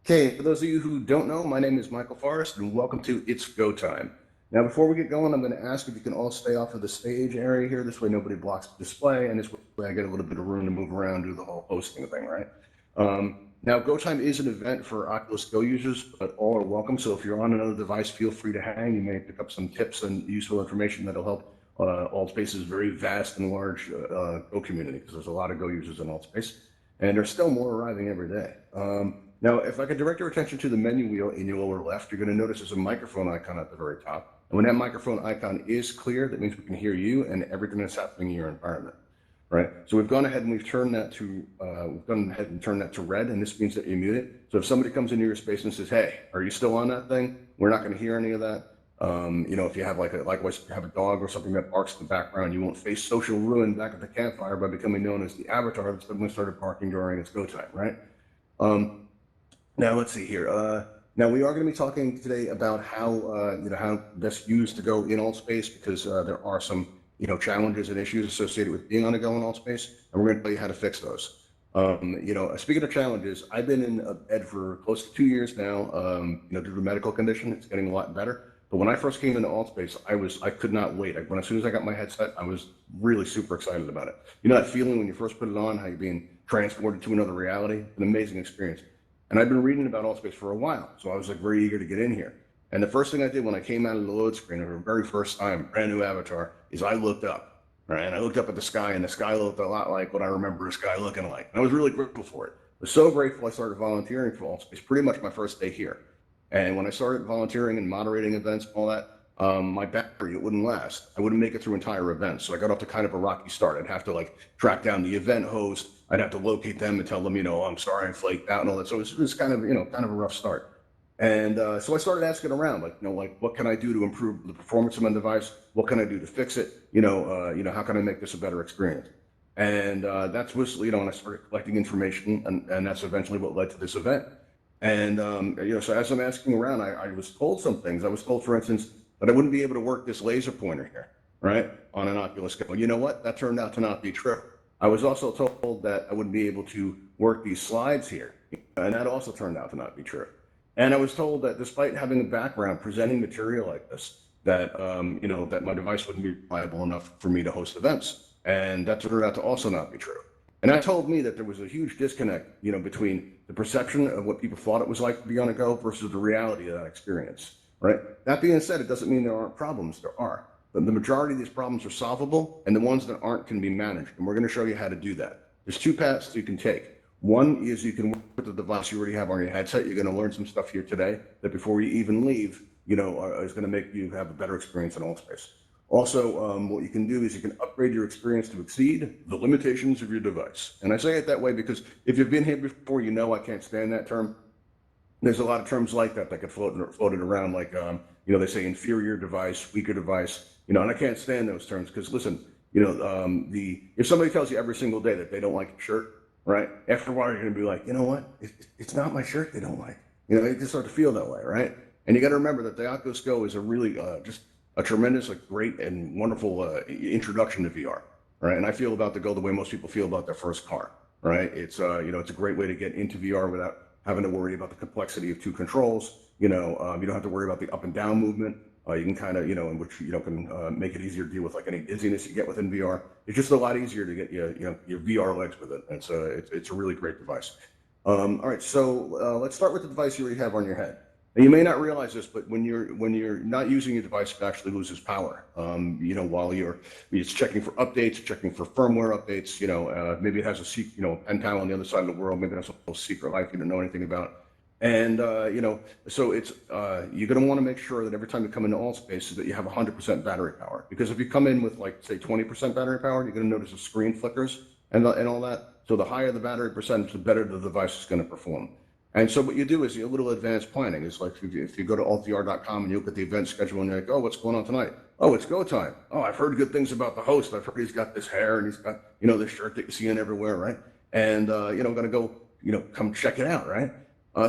Okay, for those of you who don't know, my name is Michael Forrest, and welcome to It's Go Time. Now, before we get going, I'm going to ask if you can all stay off of the stage area here. This way nobody blocks the display, and this way I get a little bit of room to move around, do the whole hosting thing, right? Now, Go Time is an event for Oculus Go users, but all are welcome. So if you're on another device, feel free to hang. You may pick up some tips and useful information that'll help Altspace's very vast and large Go community, because there's a lot of Go users in Altspace, and there's still more arriving every day. Now, if I could direct your attention to the menu wheel in your lower left, you're going to notice there's a microphone icon at the very top. And when that microphone icon is clear, that means we can hear you and everything that's happening in your environment, right? So we've gone ahead and we've turned that to red, and this means that you're muted. So if somebody comes into your space and says, "Hey, are you still on that thing?" We're not going to hear any of that. If you have likewise have a dog or something that barks in the background, you won't face social ruin back at the campfire by becoming known as the avatar that suddenly started barking during its go time, right? Now let's see here. Now we are going to be talking today about how best use to go in Altspace, because there are some challenges and issues associated with being on a go in Altspace, and we're going to tell you how to fix those. Speaking of challenges, I've been in bed for close to 2 years now. Due to a medical condition, it's getting a lot better. But when I first came into Altspace, I could not wait. As soon as I got my headset, I was really super excited about it. You know that feeling when you first put it on, how you're being transported to another reality? An amazing experience. And I've been reading about Altspace for a while, so I was very eager to get in here. And the first thing I did when I came out of the load screen, for the very first time, brand new avatar, is I looked up, right? And I looked up at the sky, and the sky looked a lot like what I remember a sky looking like. And I was really grateful for it. I was so grateful I started volunteering for Altspace pretty much my first day here. And when I started volunteering and moderating events and all that, my battery, it wouldn't last. I wouldn't make it through entire events. So I got off to kind of a rocky start. I'd have to track down the event host. I'd have to locate them and tell them, I'm sorry I flaked out and all that. So it was kind of a rough start. And so I started asking around, what can I do to improve the performance of my device? What can I do to fix it? How can I make this a better experience? And that's and I started collecting information, and that's eventually what led to this event. And so as I'm asking around, I was told some things. I was told, for instance, that I wouldn't be able to work this laser pointer here, right, on an Oculus Go. You know what? That turned out to not be true. I was also told that I wouldn't be able to work these slides here, and that also turned out to not be true. And I was told that despite having a background presenting material like this, that that my device wouldn't be reliable enough for me to host events, and that turned out to also not be true. And that told me that there was a huge disconnect, between the perception of what people thought it was like to be on a go versus the reality of that experience, right? That being said, it doesn't mean there aren't problems. There are. But the majority of these problems are solvable, and the ones that aren't can be managed. And we're going to show you how to do that. There's two paths you can take. One is you can work with the device you already have on your headset. You're going to learn some stuff here today that before you even leave, is going to make you have a better experience in Altspace. Also, what you can do is you can upgrade your experience to exceed the limitations of your device. And I say it that way because if you've been here before, I can't stand that term. There's a lot of terms like that get floated around, they say inferior device, weaker device, and I can't stand those terms because, listen, if somebody tells you every single day that they don't like your shirt, right? After a while, you're going to be like, you know what? It's not my shirt they don't like. You just start to feel that way, right? And you got to remember that the Oculus Go is a really just a tremendous, great, and wonderful introduction to VR, right? And I feel about the Go the way most people feel about their first car, right? It's it's a great way to get into VR without having to worry about the complexity of two controls. You don't have to worry about the up and down movement. You can kind of, in which can make it easier to deal with any dizziness you get within VR. It's just a lot easier to get your VR legs with it. And it's a really great device. All right, so let's start with the device you already have on your head. Now, you may not realize this, but when you're not using your device, it actually loses power. While it's checking for updates, checking for firmware updates. Maybe it has a pen pal on the other side of the world. Maybe that's a little secret life you don't know anything about. And so it's you're going to want to make sure that every time you come into Altspace that you have 100% battery power. Because if you come in with say 20% battery power, you're going to notice the screen flickers and all that. So the higher the battery percentage, the better the device is going to perform. And so what you do is a little advanced planning. It's like if you go to altvr.com and you look at the event schedule and you're like, oh, what's going on tonight? Oh, it's go time. Oh, I've heard good things about the host. I've heard he's got this hair and he's got, this shirt that you see in everywhere, right? And, I'm going to go, come check it out, right?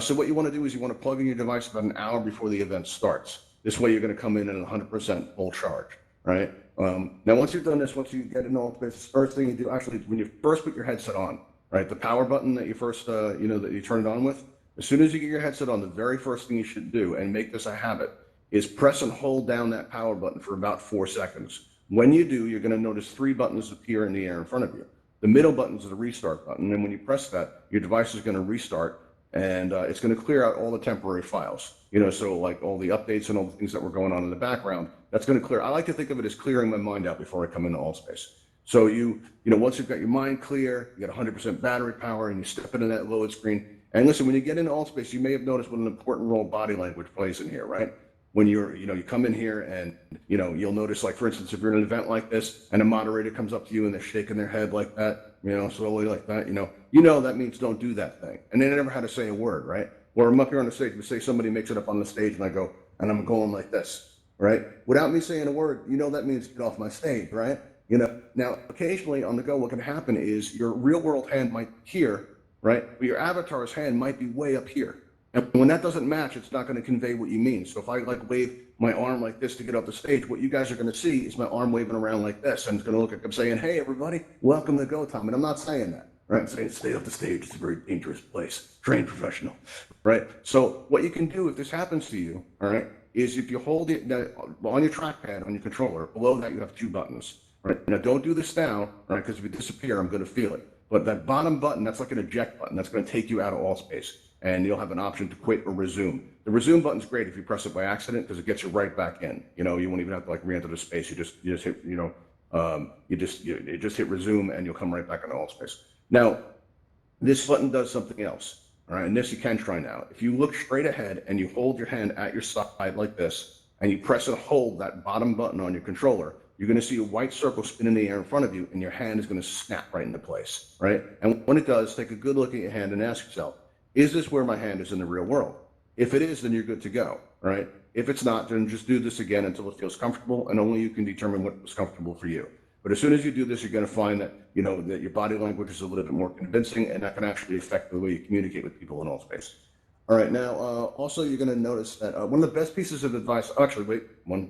So what you want to do is you want to plug in your device about an hour before the event starts. This way you're going to come in at 100% full charge, right? Now, once you've done this, once you get in Altspace, the first thing you do, actually, when you first put your headset on, right, the power button that you first, that you turn it on with, as soon as you get your headset on, the very first thing you should do, and make this a habit, is press and hold down that power button for about 4 seconds. When you do, you're going to notice 3 buttons appear in the air in front of you. The middle button is the restart button, and when you press that, your device is going to restart, and it's going to clear out all the temporary files. So like all the updates and all the things that were going on in the background, that's going to clear. I like to think of it as clearing my mind out before I come into Altspace. So once you've got your mind clear, you got 100% battery power, and you step into that load screen. And listen, when you get into Altspace, you may have noticed what an important role body language plays in here, right? When you come in here and, you'll notice, like, for instance, if you're in an event like this and a moderator comes up to you and they're shaking their head like that, slowly like that, that means don't do that thing. And they never had to say a word, right? Or I'm up here on the stage, but say somebody makes it up on the stage and I'm going like this, right? Without me saying a word, that means get off my stage, right? Now, occasionally on the go, what can happen is your real world hand might be here, right? But your avatar's hand might be way up here. And when that doesn't match, it's not going to convey what you mean. So if I wave my arm like this to get off the stage, what you guys are going to see is my arm waving around like this. And it's going to look like I'm saying, hey, everybody, welcome to Go Time. And I'm not saying that, right? I'm saying stay off the stage. It's a very dangerous place. Trained professional, right? So what you can do if this happens to you, all right, is if you hold it on your trackpad, on your controller, below that you have 2 buttons, right? Now don't do this now, right? Because if you disappear, I'm going to feel it. But that bottom button, that's like an eject button. That's going to take you out of Altspace. And you'll have an option to quit or resume. The resume button's great if you press it by accident because it gets you right back in. You won't even have to re-enter the space. You just hit you just hit resume and you'll come right back into Altspace. Now, this button does something else. All right, and this you can try now. If you look straight ahead and you hold your hand at your side like this, and you press and hold that bottom button on your controller, you're going to see a white circle spin in the air in front of you, and your hand is going to snap right into place. Right, and when it does, take a good look at your hand and ask yourself, is this where my hand is in the real world? If it is, then you're good to go, right? If it's not, then just do this again until it feels comfortable, and only you can determine what was comfortable for you. But as soon as you do this, you're going to find that, that your body language is a little bit more convincing, and that can actually affect the way you communicate with people in Altspace. All right, now, also you're going to notice that one of the best pieces of advice, actually, wait,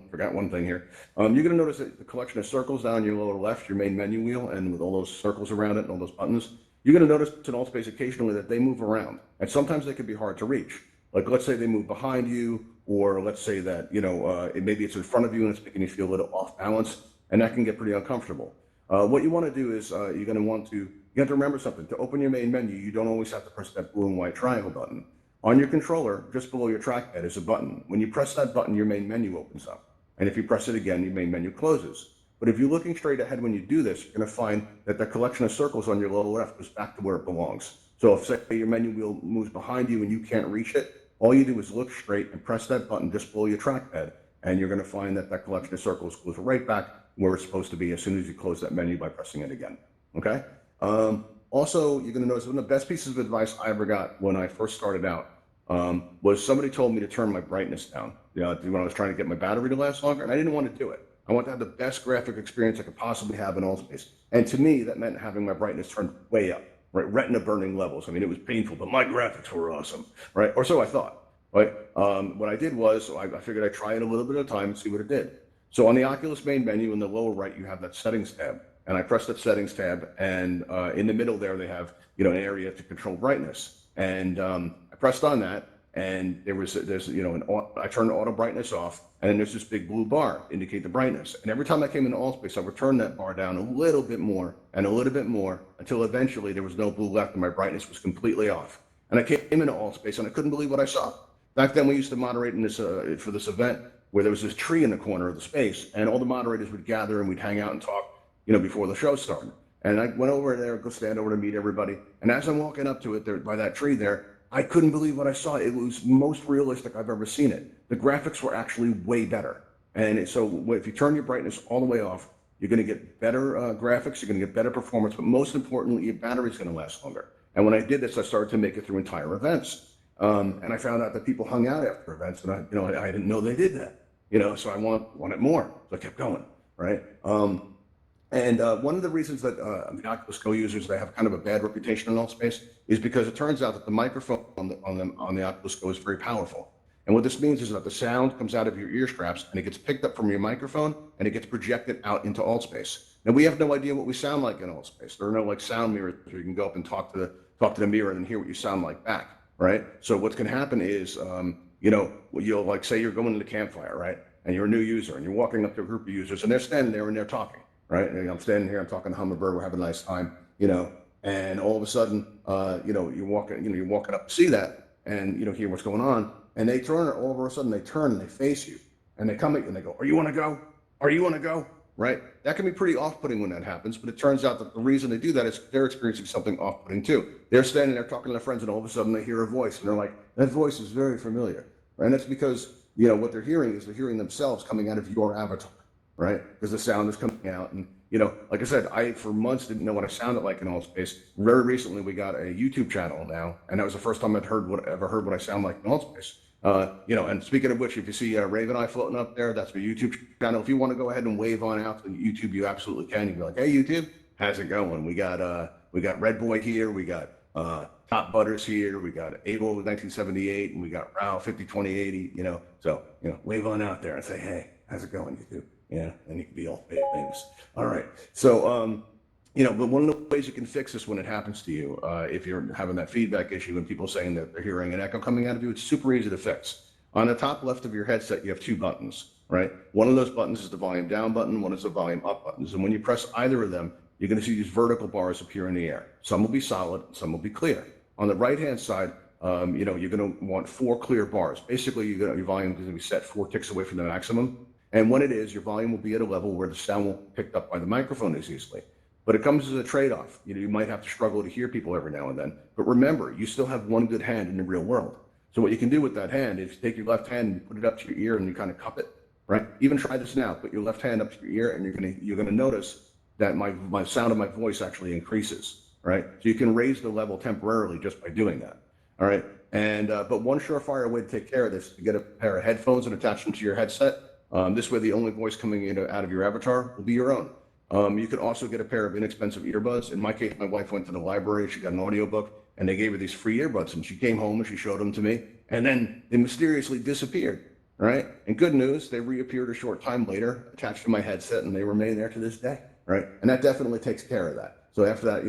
forgot one thing here. You're going to notice that the collection of circles down your lower left, your main menu wheel, and with all those circles around it and all those buttons, you're going to notice in Altspace occasionally that they move around, and sometimes they can be hard to reach. Like, let's say they move behind you, or let's say that, maybe it's in front of you and it's making you feel a little off balance, and that can get pretty uncomfortable. What you want to do is you have to remember something. To open your main menu, you don't always have to press that blue and white triangle button. On your controller, just below your trackpad is a button. When you press that button, your main menu opens up. And if you press it again, your main menu closes. But if you're looking straight ahead when you do this, you're going to find that the collection of circles on your lower left goes back to where it belongs. So if, say, your menu wheel moves behind you and you can't reach it, all you do is look straight and press that button just below your trackpad, and you're going to find that that collection of circles goes right back where it's supposed to be as soon as you close that menu by pressing it again. Okay? Also, you're going to notice one of the best pieces of advice I ever got when I first started out was somebody told me to turn my brightness down. When I was trying to get my battery to last longer, and I didn't want to do it. I want to have the best graphic experience I could possibly have in Altspace. And to me, that meant having my brightness turned way up, right? Retina burning levels. I mean, it was painful, but my graphics were awesome, right? Or so I thought, right? What I did was, I figured I'd try it a little bit at a time and see what it did. So on the Oculus main menu in the lower right, you have that settings tab. And I pressed that settings tab, and in the middle there, they have, an area to control brightness. And I pressed on that, and I turned auto brightness off, and then there's this big blue bar to indicate the brightness. And every time I came into Altspace, I would turn that bar down a little bit more and a little bit more until eventually there was no blue left and my brightness was completely off. And I came into Altspace and I couldn't believe what I saw. Back then we used to moderate in this for this event where there was this tree in the corner of the space, and all the moderators would gather and we'd hang out and talk, before the show started. And I went over there, go stand over to meet everybody. And as I'm walking up to it there by that tree there, I couldn't believe what I saw. It was most realistic I've ever seen it. The graphics were actually way better. And so if you turn your brightness all the way off, you're going to get better graphics, you're going to get better performance, but most importantly, your battery's going to last longer. And when I did this, I started to make it through entire events. And I found out that people hung out after events, and I didn't know they did that. So I wanted more, so I kept going, right? And one of the reasons that the Oculus Go users, they have kind of a bad reputation in Altspace is because it turns out that the microphone on the Oculus Go is very powerful. And what this means is that the sound comes out of your ear straps and it gets picked up from your microphone and it gets projected out into Altspace. Now we have no idea what we sound like in Altspace. There are no like sound mirrors where you can go up and talk to the mirror and hear what you sound like back, right? So what can happen is, you'll like say you're going to the campfire, right? And you're a new user and you're walking up to a group of users and they're standing there and they're talking, right? And I'm standing here, I'm talking to Hummingbird, we're having a nice time, and all of a sudden, you're walking up to see that and, hear what's going on. And they turn, all of a sudden they turn and they face you and they come at you and they go, "Are you want to go? Are you want to go?" Right? That can be pretty off-putting when that happens, but it turns out that the reason they do that is they're experiencing something off-putting too. They're standing there talking to their friends and all of a sudden they hear a voice and they're like, "That voice is very familiar." Right? And that's because, what they're hearing is they're hearing themselves coming out of your avatar, right? Because the sound is coming out. And, like I said, I for months didn't know what I sounded like in Altspace. Very recently, we got a YouTube channel now, and that was the first time I'd ever heard what I sound like in Altspace. And speaking of which, if you see Raven Eye floating up there, that's my YouTube channel. If you want to go ahead and wave on out to YouTube, you absolutely can. You can be like, "Hey, YouTube, how's it going? We got Red Boy here, we got Top Butters here, we got Abel 1978, and we got Ralph 502080. So wave on out there and say, "Hey, how's it going, YouTube?" And you can be all famous. All right, so but one of the ways you can fix this when it happens to you, if you're having that feedback issue and people saying that they're hearing an echo coming out of you, it's super easy to fix. On the top left of your headset, you have two buttons, right? One of those buttons is the volume down button, one is the volume up buttons. And when you press either of them, you're going to see these vertical bars appear in the air. Some will be solid, some will be clear. On the right-hand side, you're going to want 4 clear bars. Basically, your volume is going to be set 4 ticks away from the maximum. And when it is, your volume will be at a level where the sound won't be picked up by the microphone as easily. But it comes as a trade-off. You might have to struggle to hear people every now and then. But remember, you still have one good hand in the real world. So what you can do with that hand is take your left hand and put it up to your ear and you kind of cup it, right? Even try this now. Put your left hand up to your ear and you're gonna notice that my sound of my voice actually increases, right? So you can raise the level temporarily just by doing that, all right? And but one surefire way to take care of this is to get a pair of headphones and attach them to your headset. This way, the only voice coming out of your avatar will be your own. You can also get a pair of inexpensive earbuds. In my case, my wife went to the library, she got an audiobook, and they gave her these free earbuds, and she came home and she showed them to me, and then they mysteriously disappeared, right? And good news, they reappeared a short time later, attached to my headset, and they remain there to this day, right? And that definitely takes care of that. So after that,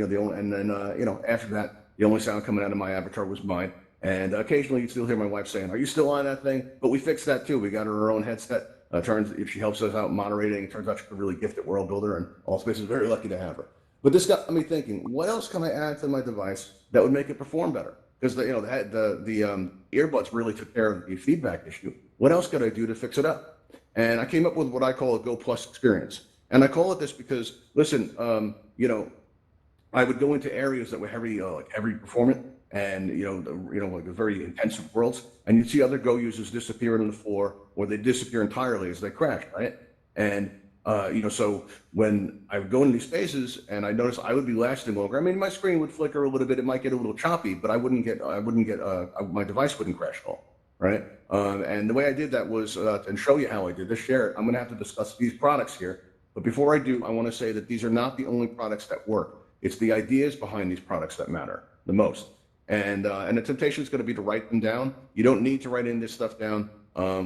after that, the only sound coming out of my avatar was mine. And occasionally you still hear my wife saying, "Are you still on that thing?" But we fixed that too. We got her own headset. If she helps us out moderating, it turns out she's a really gifted world builder, and Altspace is very lucky to have her. But this got me thinking, what else can I add to my device that would make it perform better? Because the earbuds really took care of the feedback issue. What else could I do to fix it up? And I came up with what I call a Go Plus experience. And I call it this because, listen, I would go into areas that were heavy performant and like very intensive worlds, and you'd see other Go users disappear on the floor, or they disappear entirely as they crash, right? And so when I would go into these spaces and I noticed I would be lasting longer. I mean, my screen would flicker a little bit, it might get a little choppy, but my device wouldn't crash at all, right? And the way I did that was, and show you how I did this, share it. I'm going to have to discuss these products here, but before I do, I want to say that these are not the only products that work. It's the ideas behind these products that matter the most. And the temptation is going to be to write them down. You don't need to write any of this stuff down.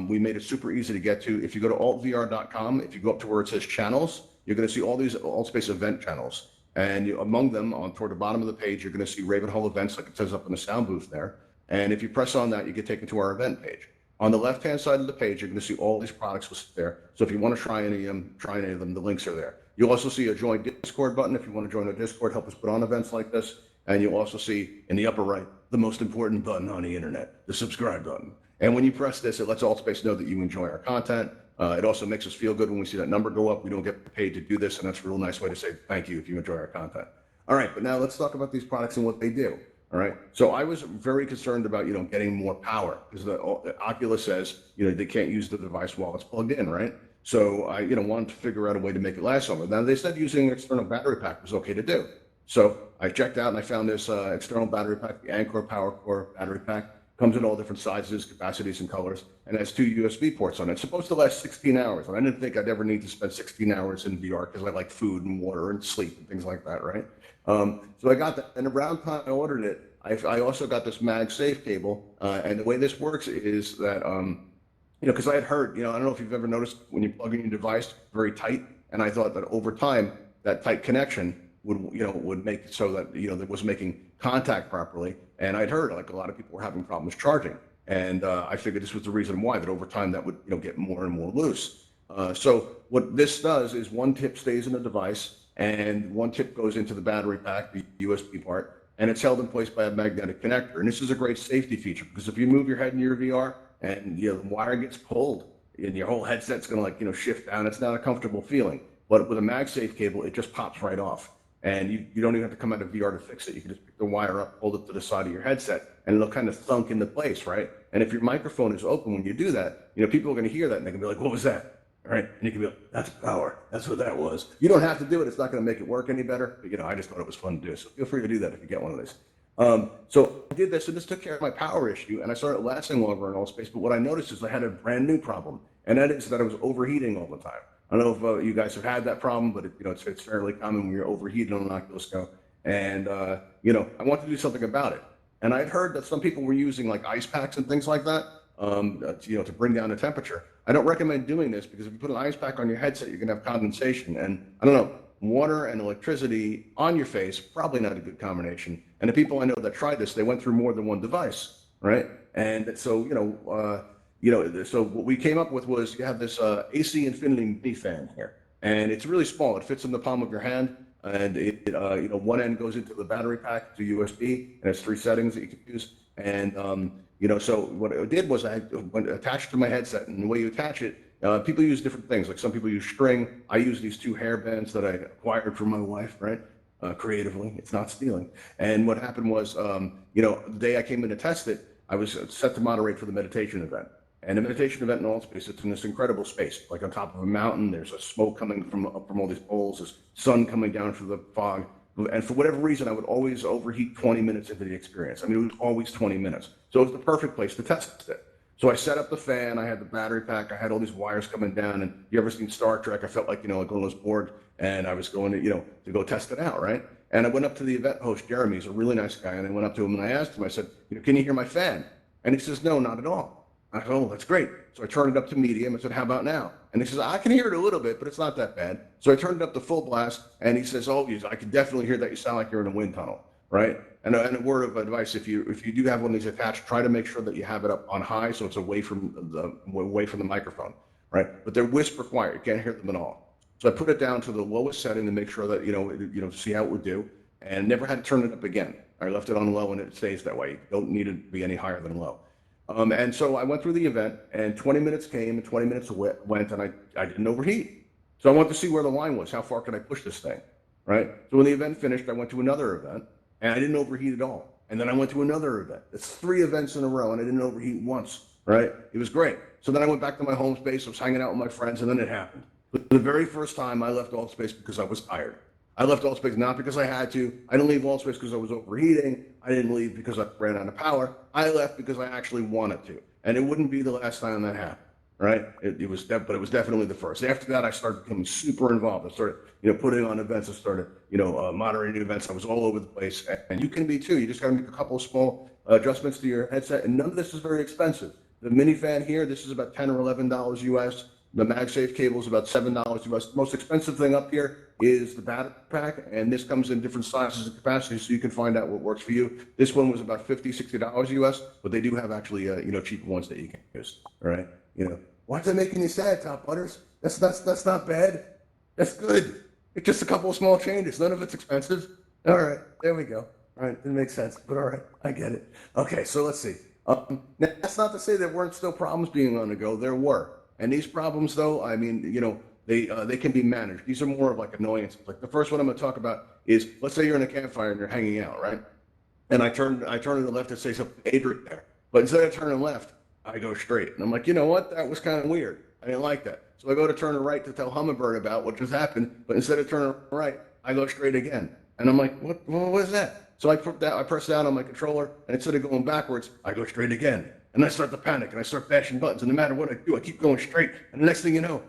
We made it super easy to get to. If you go to altvr.com, if you go up to where it says channels, you're going to see all these Altspace event channels. And among them, toward the bottom of the page, you're going to see Ravenhall events, like it says up in the sound booth there. And if you press on that, you get taken to our event page. On the left-hand side of the page, you're going to see all these products listed there. So if you want to try any of them, the links are there. You'll also see a join Discord button if you want to join our Discord, help us put on events like this. And you'll also see in the upper right, the most important button on the internet, the subscribe button. And when you press this, it lets Altspace know that you enjoy our content. It also makes us feel good when we see that number go up. We don't get paid to do this, and that's a real nice way to say thank you if you enjoy our content. All right, but now let's talk about these products and what they do. All right, so I was very concerned about getting more power, because the Oculus says they can't use the device while it's plugged in, right? So I wanted to figure out a way to make it last longer. Now they said using an external battery pack was okay to do. So I checked out and I found this external battery pack, the Anker Power Core battery pack. Comes in all different sizes, capacities, and colors, and has 2 USB ports on it. It's supposed to last 16 hours, and I didn't think I'd ever need to spend 16 hours in VR because I like food and water and sleep and things like that, right? So I got that, and around time I ordered it, I also got this MagSafe cable, and the way this works is that, because I had heard, I don't know if you've ever noticed when you plug in your device very tight, and I thought that over time that tight connection would make it so that that was making contact properly. And I'd heard like a lot of people were having problems charging, and I figured this was the reason why, that over time that would get more and more loose. So what this does is one tip stays in the device, and one tip goes into the battery pack, the USB part, and it's held in place by a magnetic connector. And this is a great safety feature because if you move your head in your VR and the wire gets pulled, and your whole headset's going to shift down, it's not a comfortable feeling. But with a MagSafe cable, it just pops right off. And you don't even have to come out of VR to fix it. You can just pick the wire up, hold it to the side of your headset, and it'll kind of thunk into place, right? And if your microphone is open when you do that, people are going to hear that and they can be like, "What was that?" All right? And you can be like, "That's power. That's what that was." You don't have to do it. It's not going to make it work any better. But, I just thought it was fun to do. So feel free to do that if you get one of these. So I did this, and this took care of my power issue, and I started lasting longer in Altspace. But what I noticed is I had a brand new problem, and that is that I was overheating all the time. I don't know if you guys have had that problem, but it's fairly common when you're overheating on an Oculus Go. And I wanted to do something about it. And I'd heard that some people were using like ice packs and things like that, to bring down the temperature. I don't recommend doing this because if you put an ice pack on your headset, you're gonna have condensation. And I don't know, water and electricity on your face, probably not a good combination. And the people I know that tried this, they went through more than one device, right? And so, so what we came up with was you have this AC Infinity mini fan here, and it's really small. It fits in the palm of your hand, and one end goes into the battery pack to USB, and it's 3 settings that you can use. And so what I did was I attached it to my headset, and the way you attach it, people use different things. Like some people use string. I use these 2 hair bands that I acquired from my wife, right? Creatively, it's not stealing. And what happened was, the day I came in to test it, I was set to moderate for the meditation event. And the meditation event in Altspace, it's in this incredible space, like on top of a mountain. There's a smoke coming from all these poles. There's sun coming down through the fog. And for whatever reason, I would always overheat 20 minutes into the experience. I mean, it was always 20 minutes. So it was the perfect place to test it. So I set up the fan. I had the battery pack. I had all these wires coming down. And you ever seen Star Trek? I felt like, like one of those bored. And I was going to go test it out, right? And I went up to the event host, Jeremy. He's a really nice guy. And I went up to him and I asked him, I said, can you hear my fan? And he says, no, not at all. I said, oh, that's great. So I turned it up to medium. I said, how about now? And he says, I can hear it a little bit, but it's not that bad. So I turned it up to full blast, and he says, oh, I can definitely hear that you sound like you're in a wind tunnel, right? And a word of advice, if you do have one of these attached, try to make sure that you have it up on high so it's away from the microphone, right? But they're whisper quiet. You can't hear them at all. So I put it down to the lowest setting to make sure that, see how it would do, and never had to turn it up again. I left it on low, and it stays that way. You don't need it to be any higher than low. And so I went through the event, and 20 minutes came, and 20 minutes went, and I didn't overheat. So I wanted to see where the line was. How far could I push this thing, right? So when the event finished, I went to another event, and I didn't overheat at all. And then I went to another event. It's 3 events in a row, and I didn't overheat once, right? It was great. So then I went back to my home space. I was hanging out with my friends, and then it happened. But the very first time I left Altspace because I was tired. I left Altspace not because I had to. I didn't leave Altspace because I was overheating. I didn't leave because I ran out of power. I left because I actually wanted to. And it wouldn't be the last time that happened, right? But it was definitely the first. After that, I started becoming super involved. I started, putting on events. I started, moderating events. I was all over the place. And you can be too. You just got to make a couple of small adjustments to your headset. And none of this is very expensive. The mini fan here, this is about $10 or $11 US. The MagSafe cable is about $7 US. The most expensive thing up here is the battery pack, and this comes in different sizes and capacities, so you can find out what works for you. This one was about $50, $60 US, but they do have actually, cheaper ones that you can use. All right, why is that making you sad, Top Butters? That's not bad. That's good. It's just a couple of small changes. None of it's expensive. All right, there we go. All right, it makes sense, but all right, I get it. Okay, so let's see. Now, that's not to say there weren't still problems being on the go. There were. And these problems, though, I mean, they can be managed. These are more of like annoyances. Like the first one I'm going to talk about is, let's say you're in a campfire and you're hanging out, right? And I turn to the left to say something to Adrian there. But instead of turning left, I go straight. And I'm like, you know what? That was kind of weird. I didn't like that. So I go to turn right to tell Hummingbird about what just happened. But instead of turning right, I go straight again. And I'm like, what was that? So I press down on my controller, and instead of going backwards, I go straight again. And I start to panic, and I start bashing buttons, and no matter what I do, I keep going straight. And the next thing you know,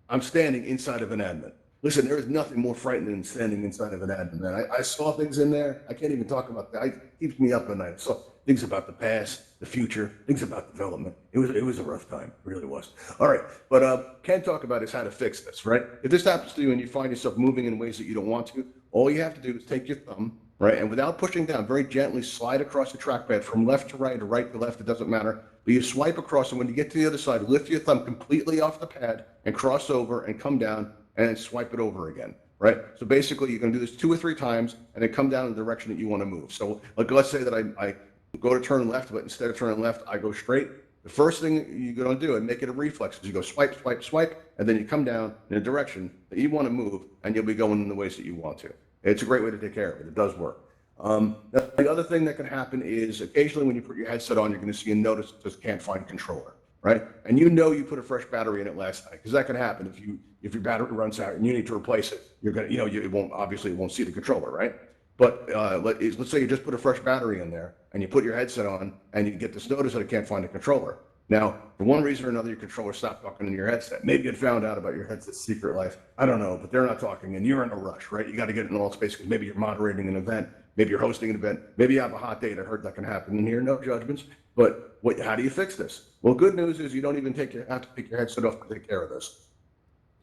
I'm standing inside of an admin. Listen, there is nothing more frightening than standing inside of an admin, man. I saw things in there. I can't even talk about that. It keeps me up at night. I saw things about the past, the future, things about development. It was a rough time. It really was. All right, but Ken talk about is how to fix this, right? If this happens to you and you find yourself moving in ways that you don't want to, all you have to do is take your thumb, right, and without pushing down, very gently slide across the trackpad from left to right or right to left, it doesn't matter. But you swipe across, and when you get to the other side, lift your thumb completely off the pad and cross over and come down and swipe it over again, right? So basically, you're going to do this 2 or 3 times and then come down in the direction that you want to move. So like, let's say that I go to turn left, but instead of turning left, I go straight. The first thing you're going to do and make it a reflex is you go swipe, swipe, swipe, and then you come down in a direction that you want to move, and you'll be going in the ways that you want to. It's a great way to take care of it. It does work. The other thing that can happen is occasionally when you put your headset on, you're going to see a notice that says can't find controller, right? And you put a fresh battery in it last night, because that can happen if your battery runs out and you need to replace it. You're going to, it won't see the controller, right? But let's say you just put a fresh battery in there and you put your headset on and you get this notice that it can't find a controller. Now, for one reason or another, your controller stopped talking in your headset. Maybe it found out about your headset's secret life. I don't know, but they're not talking and you're in a rush, right? You got to get it in Altspace because maybe you're moderating an event. Maybe you're hosting an event. Maybe you have a hot date. I heard that can happen in here. No judgments. But how do you fix this? Well, good news is you don't even have to take your headset off to take care of this.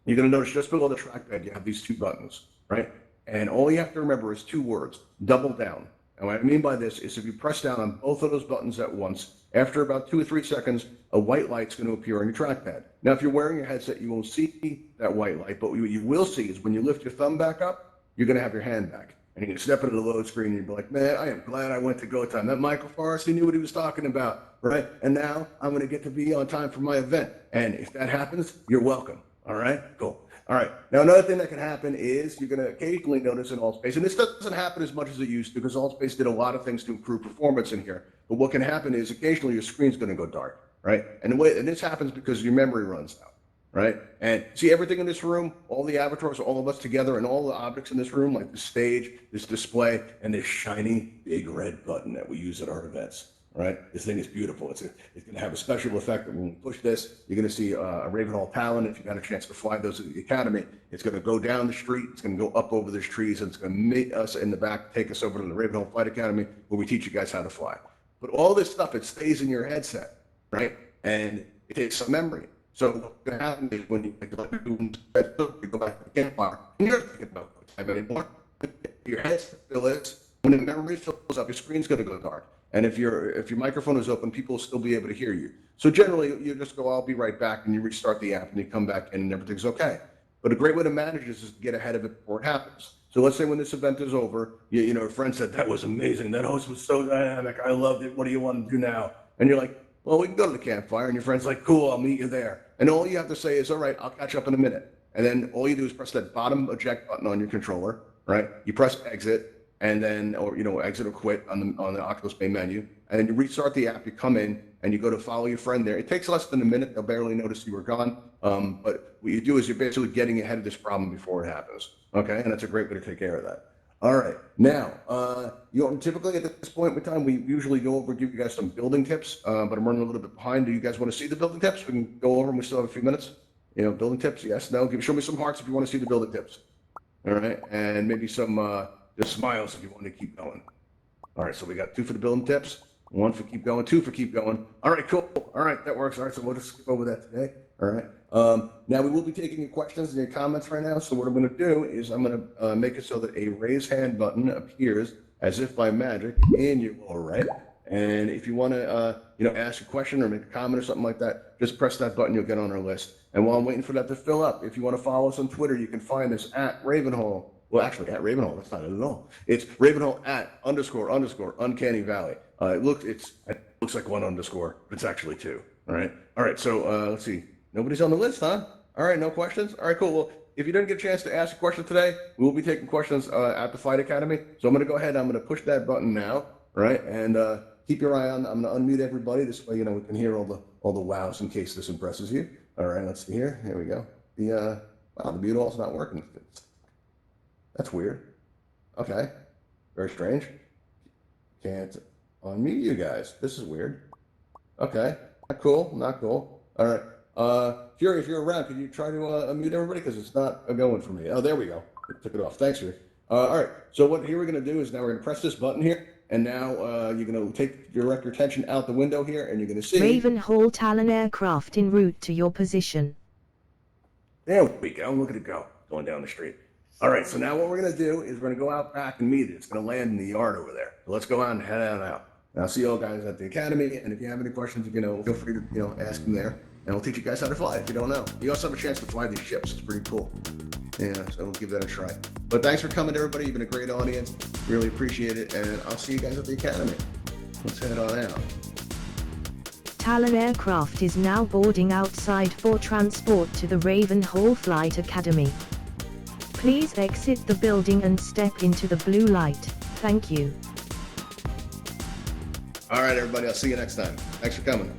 You're going to notice just below the trackpad, you have these 2 buttons, right? And all you have to remember is 2 words, double down. And what I mean by this is if you press down on both of those buttons at once, after about 2 or 3 seconds, a white light's going to appear on your trackpad. Now, if you're wearing your headset, you won't see that white light, but what you will see is when you lift your thumb back up, you're going to have your hand back. And you can step into the load screen and you'll be like, man, I am glad I went to Go Time. That Michael Forrest, he knew what he was talking about, right? And now I'm going to get to be on time for my event. And if that happens, you're welcome. All right, cool. All right. Now, another thing that can happen is you're going to occasionally notice in Altspace, and this doesn't happen as much as it used to because Altspace did a lot of things to improve performance in here. But what can happen is occasionally your screen's going to go dark, right? And this happens because your memory runs out, right? And see everything in this room, all the avatars, all of us together, and all the objects in this room, like the stage, this display, and this shiny big red button that we use at our events. Right, this thing is beautiful. It's going to have a special effect. That when we push this, you're going to see a Ravenhall Talon. If you've had a chance to fly those at the Academy, it's going to go down the street. It's going to go up over those trees, and it's going to meet us in the back, take us over to the Ravenhall Flight Academy, where we teach you guys how to fly. But all this stuff, it stays in your headset, right? And it takes some memory. So what's going to happen is when you go back to the campfire, and you're not thinking about time anymore. Your headset still is. When the memory fills up, your screen's going to go dark. And if your microphone is open, people will still be able to hear you. So generally, you just go, I'll be right back, and you restart the app, and you come back in, and everything's okay. But a great way to manage this is to get ahead of it before it happens. So let's say when this event is over, a friend said, that was amazing. That host was so dynamic. I loved it. What do you want to do now? And you're like, well, we can go to the campfire. And your friend's like, cool, I'll meet you there. And all you have to say is, all right, I'll catch up in a minute. And then all you do is press that bottom eject button on your controller, right? You press exit. And then, exit or quit on the Oculus main menu, and then you restart the app. You come in and you go to follow your friend there. It takes less than a minute; they'll barely notice you were gone. But what you do is you're basically getting ahead of this problem before it happens. Okay, and that's a great way to take care of that. All right, now typically at this point in time, we usually go over give you guys some building tips, but I'm running a little bit behind. Do you guys want to see the building tips? We can go over them. We still have a few minutes. Building tips. Yes, no. Show me some hearts if you want to see the building tips. All right, and maybe some. Just smiles if you want to keep going. All right, so we got 2 for the building tips, 1 for keep going, 2 for keep going. All right, cool. All right, that works. All right, so we'll just skip over that today. All right. Now we will be taking your questions and your comments right now. So what I'm going to do is I'm going to make it so that a raise hand button appears as if by magic in your lower right. And if you want to, ask a question or make a comment or something like that, just press that button. You'll get on our list. And while I'm waiting for that to fill up, if you want to follow us on Twitter, you can find us at Ravenhall. Well, actually, at Ravenhall, that's not it at all. It's Ravenhall @ _ Uncanny Valley. It looks like 1 underscore, but it's actually 2. All right. So let's see. Nobody's on the list, huh? All right, no questions. All right, cool. Well, if you didn't get a chance to ask a question today, we will be taking questions at the Flight Academy. So I'm going to go ahead. I'm going to push that button now, right? And keep your eye on. I'm going to unmute everybody. This way, we can hear all the wows in case this impresses you. All right, let's see here. Here we go. The mute all's not working. That's weird. Okay. Very strange. Can't unmute you guys. This is weird. Okay. Not cool. Not cool. All right. Fury, if you're around, could you try to unmute everybody? Because it's not going for me. Oh, there we go. It took it off. Thanks, Fury. All right. So what here we're going to do is now we're going to press this button here. And now you're going to direct your attention out the window here. And you're going to see Ravenhall Talon aircraft en route to your position. There we go. Look at it go. Going down the street. All right. So now what we're going to do is we're going to go out back and meet it. It's going to land in the yard over there. So let's go out and head on out. And I'll see you all guys at the academy. And if you have any questions, feel free to, ask them there. And we'll teach you guys how to fly if you don't know. You also have a chance to fly these ships. It's pretty cool. Yeah, so we'll give that a try. But thanks for coming, everybody. You've been a great audience. Really appreciate it. And I'll see you guys at the academy. Let's head on out. Talon aircraft is now boarding outside for transport to the Ravenhall Flight Academy. Please exit the building and step into the blue light. Thank you. All right, everybody. I'll see you next time. Thanks for coming.